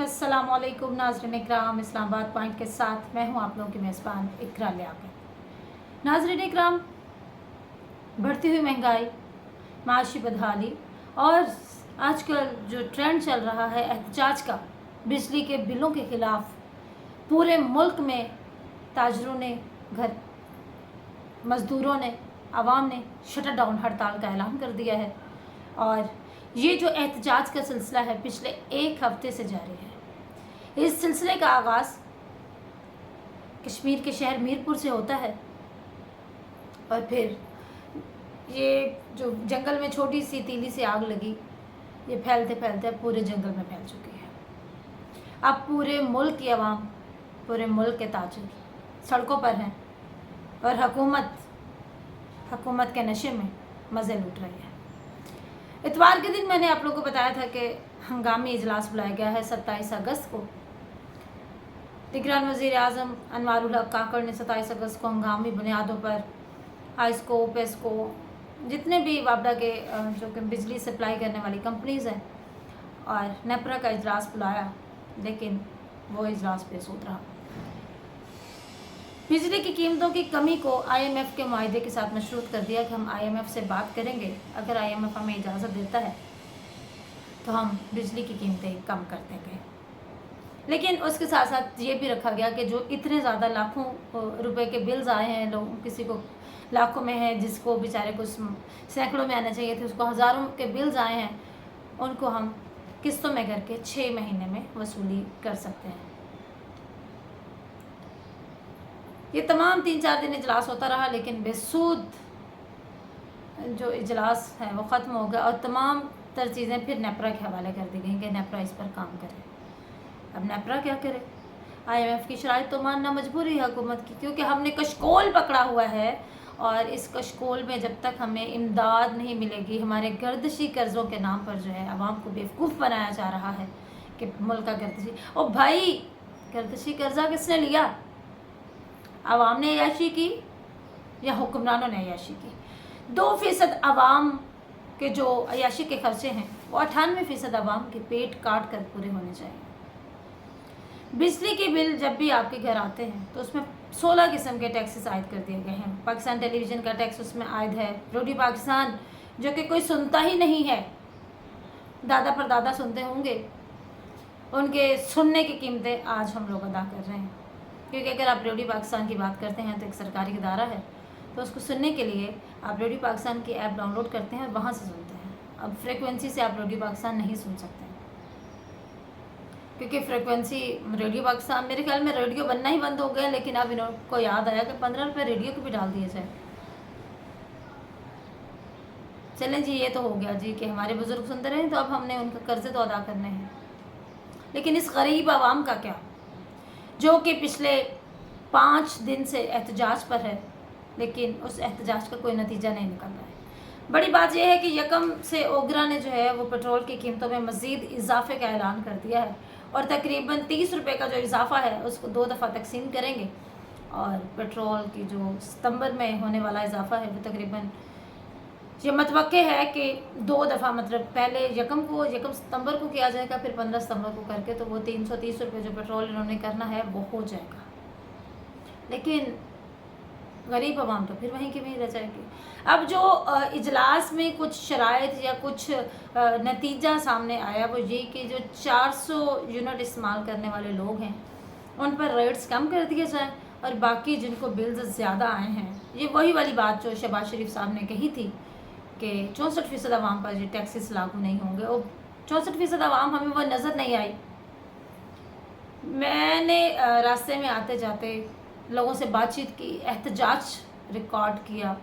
अस्सलाम वालेकुम नाज़रीन इकराम, इस्लामाबाद पॉइंट के साथ मैं हूं आप लोगों की मेज़बान इकरा लियाकत। नाज़रीन इकराम, बढ़ती हुई महंगाई, माशी बदहाली और आजकल जो ट्रेंड चल रहा है एहतजाज का बिजली के बिलों के ख़िलाफ़, पूरे मुल्क में ताजरों ने, घर मज़दूरों ने, आवाम ने शटर डाउन हड़ताल का ऐलान कर दिया है। और ये जो एहतजाज का सिलसिला है पिछले एक हफ्ते से जारी है। इस सिलसिले का आगाज़ कश्मीर के शहर मीरपुर से होता है और फिर ये जो जंगल में छोटी सी तीली से आग लगी, ये फैलते फैलते पूरे जंगल में फैल चुकी है। अब पूरे मुल्क की आवाम, पूरे मुल्क के ताजिर सड़कों पर हैं और हुकूमत के नशे में मज़े लूट रही है। इतवार के दिन मैंने आप लोगों को बताया था कि हंगामी इजलास बुलाया गया है 27 अगस्त को। निगरान वज़ीर आज़म अनवारुल हक काकड़ ने 27 अगस्त को हंगामी बुनियादों पर आइस्को, पेस्को, जितने भी वापडा के जो कि बिजली सप्लाई करने वाली कंपनीज़ हैं और नेपरा का इजलास बुलाया, लेकिन वो इजलास बेसुध रहा। बिजली की कीमतों की कमी को IMF के मुआहदे के साथ मशरूत कर दिया कि हम IMF से बात करेंगे, अगर IMF हमें इजाज़त देता है तो हम बिजली की कीमतें कम कर देंगे। लेकिन उसके साथ साथ ये भी रखा गया कि जो इतने ज़्यादा लाखों रुपए के बिल्स आए हैं, लोग किसी को लाखों में है, जिसको बेचारे को सैकड़ों में आना चाहिए थे, उसको हज़ारों के बिल्स आए हैं, उनको हम किस्तों में करके 6 महीने में वसूली कर सकते हैं। ये तमाम 3-4 दिन इजलास होता रहा, लेकिन बेसूद जो इजलास है वो ख़त्म हो गया और तमाम तर चीज़ें फिर नेपरा के हवाले कर दी गई कि नेपरा इस पर काम करे। अब नेपरा क्या करे? IMF की शराइत तो मानना मजबूरी है हुकूमत की, क्योंकि हमने कशकोल पकड़ा हुआ है और इस कशकोल में जब तक हमें इमदाद नहीं मिलेगी, हमारे गर्दशी कर्ज़ों के नाम पर जो है आवाम को बेवकूफ़ बनाया जा रहा है कि मुल्क का गर्दशी। ओ भाई, गर्दशी कर्जा किसने लिया? आवाम ने अयाशी की या हुक्मरानों ने अयाशी की? 2% आवाम के जो अयाशी के खर्चे हैं वो 98% आवाम के पेट काट कर पूरे होने चाहिए। बिजली के बिल जब भी आपके घर आते हैं तो उसमें 16 किस्म के टैक्सेस आयद कर दिए गए हैं। पाकिस्तान टेलीविज़न का टैक्स उसमें आयद है, रेडियो पाकिस्तान जो कि कोई सुनता ही नहीं है, दादा पर दादा सुनते होंगे, उनके सुनने की कीमतें आज हम लोग अदा कर रहे हैं। क्योंकि अगर आप रेडियो पाकिस्तान की बात करते हैं तो एक सरकारी इदारा है, तो उसको सुनने के लिए आप रेडियो पाकिस्तान की ऐप डाउनलोड करते हैं और वहाँ से सुनते हैं। अब फ्रीक्वेंसी से आप रेडियो पाकिस्तान नहीं सुन सकते, क्योंकि फ्रीक्वेंसी रेडियो पाकिस्तान, मेरे ख्याल में रेडियो बनना ही बंद हो गया, लेकिन अब इनको याद आया कि 15 रुपये रेडियो को भी डाल दिए जाए। चलें जी, ये तो हो गया जी कि हमारे बुज़ुर्ग सुनते रहे, तो अब हमने उनके कर्ज़े तो अदा करने हैं। लेकिन इस गरीब आवाम का क्या, जो कि पिछले 5 दिन से एहतजाज पर है, लेकिन उस एहतजाज का कोई नतीजा नहीं निकल रहा है। बड़ी बात यह है कि यकम से ओगरा ने जो है वो पेट्रोल की कीमतों में मज़ीद इजाफे का ऐलान कर दिया है और तकरीबन 30 रुपये का जो इजाफा है उसको 2 दफ़ा तकसीम करेंगे और पेट्रोल की जो सितंबर में होने वाला इजाफा है वो तकरीबन ये मतवक्के है कि 2 दफ़ा, मतलब पहले यकम सितंबर को किया जाएगा, फिर 15 सितंबर को करके, तो वो 330 रुपये जो पेट्रोल इन्होंने करना है वो हो जाएगा। लेकिन गरीब आवाम तो फिर वहीं की वहीं रह जाएगी। अब जो इजलास में कुछ शराइत या कुछ नतीजा सामने आया वो ये कि जो 400 यूनिट इस्तेमाल करने वाले लोग हैं उन पर रेट्स कम कर दिए जाएँ और बाकी जिनको बिल्स ज़्यादा आए हैं, ये वही वाली बात जो शहबाज शरीफ साहब ने कही थी कि 64% आवाम पर ये टैक्सेस लागू नहीं होंगे, और 64% आवाम हमें वो नज़र नहीं आई। मैंने रास्ते में आते जाते लोगों से बातचीत की, एहतजाज रिकॉर्ड किया,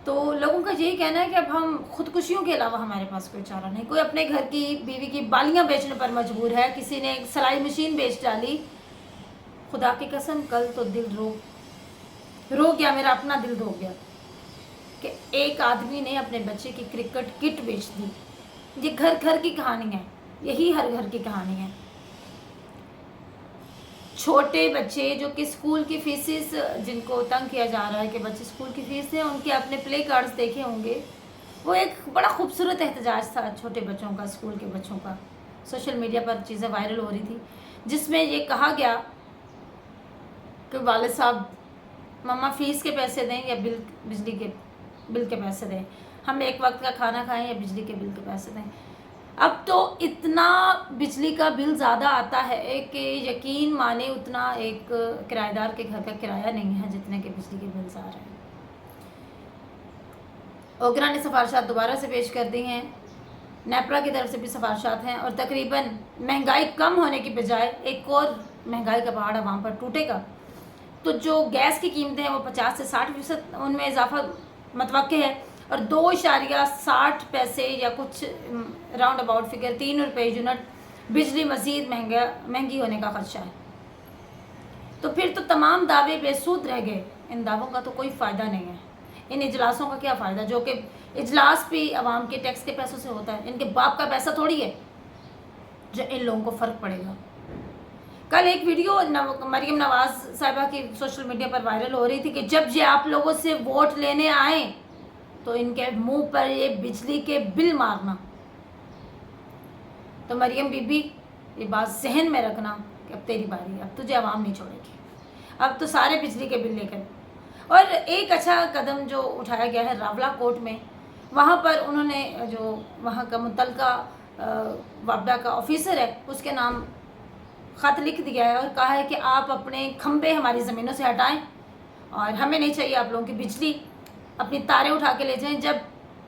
तो लोगों का यही कहना है कि अब हम खुदकुशियों के अलावा हमारे पास कोई चारा नहीं। कोई अपने घर की बीवी की बालियाँ बेचने पर मजबूर है, किसी ने एक सिलाई मशीन बेच डाली। खुदा की कसम, कल तो दिल रो गया, मेरा अपना दिल रो गया कि एक आदमी ने अपने बच्चे की क्रिकेट किट बेच दी। ये घर घर की कहानी है, यही हर घर की कहानी है। छोटे बच्चे जो कि स्कूल की फीसेस, जिनको तंग किया जा रहा है कि बच्चे स्कूल की फीस दें, उनके अपने प्ले कार्ड्स देखे होंगे। वो एक बड़ा खूबसूरत एहतजाज था छोटे बच्चों का, स्कूल के बच्चों का। सोशल मीडिया पर चीज़ें वायरल हो रही थी, जिसमें ये कहा गया कि वालिद साहब मम्मा फ़ीस के पैसे दें या बिजली के बिल के पैसे दें, हम एक वक्त का खाना खाएं या बिजली के बिल के पैसे दें। अब तो इतना बिजली का बिल ज़्यादा आता है कि यकीन माने उतना एक किराएदार के घर का किराया नहीं है जितने के बिजली के बिल्स आ रहे हैं। ओगरा ने सिफारिशात दोबारा से पेश कर दी हैं, नेपरा की तरफ से भी सिफारिशात हैं, और तकरीबन महंगाई कम होने की बजाय एक और महंगाई का पहाड़ आवाम पर टूटेगा। तो जो गैस की कीमतें हैं वो 50 से 60% उनमें इजाफा मतवक्के है, और 2.60 या कुछ राउंड अबाउट फिगर 3 रुपये यूनिट बिजली मज़ीद महंगी होने का खदशा है। तो फिर तो तमाम दावे बेसूद रह गए, इन दावों का तो कोई फ़ायदा नहीं है। इन इजलासों का क्या फ़ायदा, जो कि इजलास भी आवाम के टैक्स के पैसों से होता है, इनके बाप का पैसा थोड़ी है जो इन लोगों को फ़र्क पड़ेगा। कल एक वीडियो मरियम नवाज़ साहिबा की सोशल मीडिया पर वायरल हो रही थी कि जब ये आप लोगों से वोट लेने आए तो इनके मुंह पर ये बिजली के बिल मारना। तो मरियम बीबी ये बात जहन में रखना कि अब तेरी बारी है, अब तुझे आवाम नहीं छोड़ेगी, अब तो सारे बिजली के बिल लेकर। और एक अच्छा कदम जो उठाया गया है रावला कोर्ट में, वहाँ पर उन्होंने जो वहाँ का मुतलका वापडा का ऑफिसर है उसके नाम ख़त लिख दिया है और कहा है कि आप अपने खंबे हमारी ज़मीनों से हटाएं और हमें नहीं चाहिए आप लोगों की बिजली, अपनी तारें उठा के ले जाएं। जब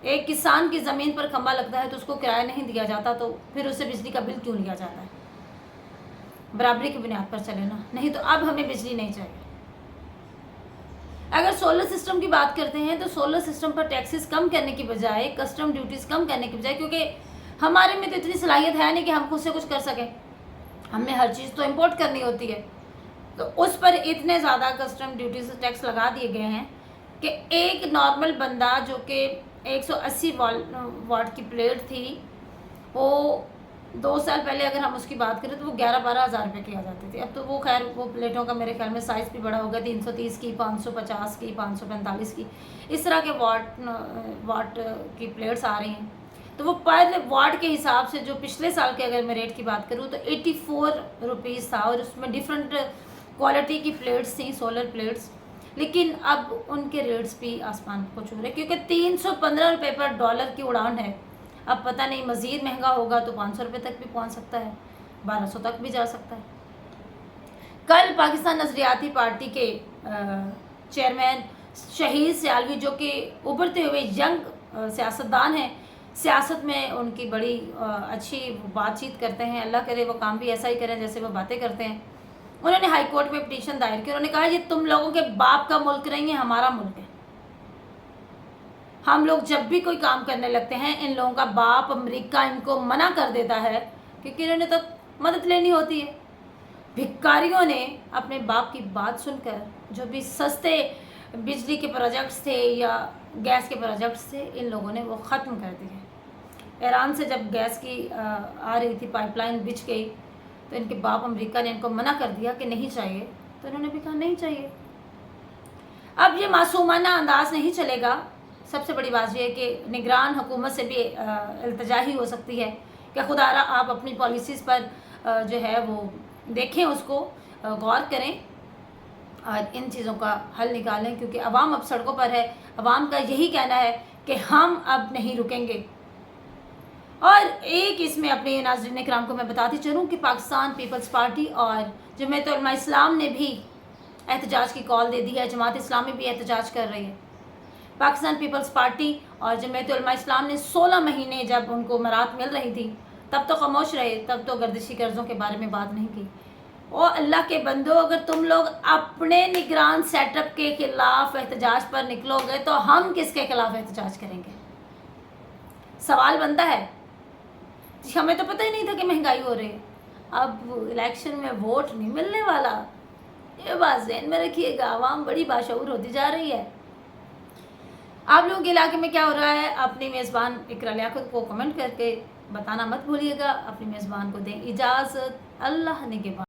एक किसान की ज़मीन पर खंबा लगता है तो उसको किराया नहीं दिया जाता, तो फिर उससे बिजली का बिल क्यों लिया जाता है? बराबरी की बुनियाद पर चले ना, नहीं तो अब हमें बिजली नहीं चाहिए। अगर सोलर सिस्टम की बात करते हैं तो सोलर सिस्टम पर टैक्सेस कम करने की बजाय, कस्टम ड्यूटीज़ कम करने की बजाय, क्योंकि हमारे में तो इतनी सलाहियत है नहीं कि हम खुद से कुछ कर सकें, हमें हर चीज़ तो इंपोर्ट करनी होती है, तो उस पर इतने ज़्यादा कस्टम ड्यूटीज टैक्स लगा दिए गए हैं कि एक नॉर्मल बंदा जो कि 180 वाट की प्लेट थी, वो 2 साल पहले अगर हम उसकी बात करें तो वो 11-12 हज़ार रुपये की आ जाती थी। अब तो वो खैर वो प्लेटों का मेरे ख्याल में साइज़ भी बड़ा हो गया, 330 की, 550 की, 545 की, इस तरह के वाट की प्लेट्स आ रही हैं। तो वो पर वाट के हिसाब से जो पिछले साल के अगर मैं रेट की बात करूँ तो 84 रुपीज़ था, और उसमें डिफरेंट क्वालिटी की प्लेट्स थी, सोलर प्लेट्स, लेकिन अब उनके रेट्स भी आसमान को छू रहे, क्योंकि 315 रुपये पर डॉलर की उड़ान है। अब पता नहीं मज़ीद महंगा होगा तो 500 रुपये तक भी पहुंच सकता है, 1200 तक भी जा सकता है। कल पाकिस्तान नज़रियाती पार्टी के चेयरमैन शहीद सियालवी, जो कि उभरते हुए यंग सियासतदान हैं, सियासत में उनकी बड़ी अच्छी बातचीत करते हैं, अल्लाह करे वो काम भी ऐसा ही करें जैसे वो बातें करते हैं। उन्होंने हाई कोर्ट में पिटीशन दायर की, उन्होंने कहा ये तुम लोगों के बाप का मुल्क नहीं है, हमारा मुल्क है। हम लोग जब भी कोई काम करने लगते हैं, इन लोगों का बाप अमेरिका इनको मना कर देता है, क्योंकि इन्होंने तो मदद लेनी होती है। भिखारियों ने अपने बाप की बात सुनकर जो भी सस्ते बिजली के प्रोजेक्ट्स थे या गैस के प्रोजेक्ट्स थे, इन लोगों ने वो ख़त्म कर दिए। ईरान से जब गैस की आ रही थी, पाइपलाइन बिछ गई, तो इनके बाप अमेरिका ने इनको मना कर दिया कि नहीं चाहिए, तो इन्होंने भी कहा नहीं चाहिए। अब ये मासूमाना अंदाज नहीं चलेगा। सबसे बड़ी बात यह है कि निगरान हुकूमत से भी इल्तिजा ही हो सकती है कि खुदारा आप अपनी पॉलिसीज़ पर जो है वो देखें, उसको गौर करें और इन चीज़ों का हल निकालें, क्योंकि अवाम अब सड़कों पर है। अवाम का यही कहना है कि हम अब नहीं रुकेंगे। और एक इसमें अपने नाज़रीन इकराम को मैं बताती चलूँ कि पाकिस्तान पीपल्स पार्टी और जमात उलमा इस्लाम ने भी एहतजाज की कॉल दे दी है। जमात इस्लामी भी एहतजाज कर रही है। पाकिस्तान पीपल्स पार्टी और जमात उलमा इस्लाम ने 16 महीने जब उनको मराहत मिल रही थी तब तो खामोश रहे, तब तो गर्दिशी कर्ज़ों के बारे में बात नहीं की। ओ अल्लाह के बंदो, अगर तुम लोग अपने निगरान सेटअप के खिलाफ एहतजाज पर निकलोगे तो हम किसके खिलाफ एहतजाज करेंगे? सवाल बनता है। हमें तो पता ही नहीं था कि महंगाई हो रही है। अब इलेक्शन में वोट नहीं मिलने वाला, ये बात ज़हन में रखिएगा। आवाम बड़ी बाशऊर होती जा रही है। आप लोगों के इलाके में क्या हो रहा है, अपनी मेज़बान इकरा लियाकत को कमेंट करके बताना मत भूलिएगा। अपनी मेज़बान को दें इजाज़त। अल्लाह ने के बाद।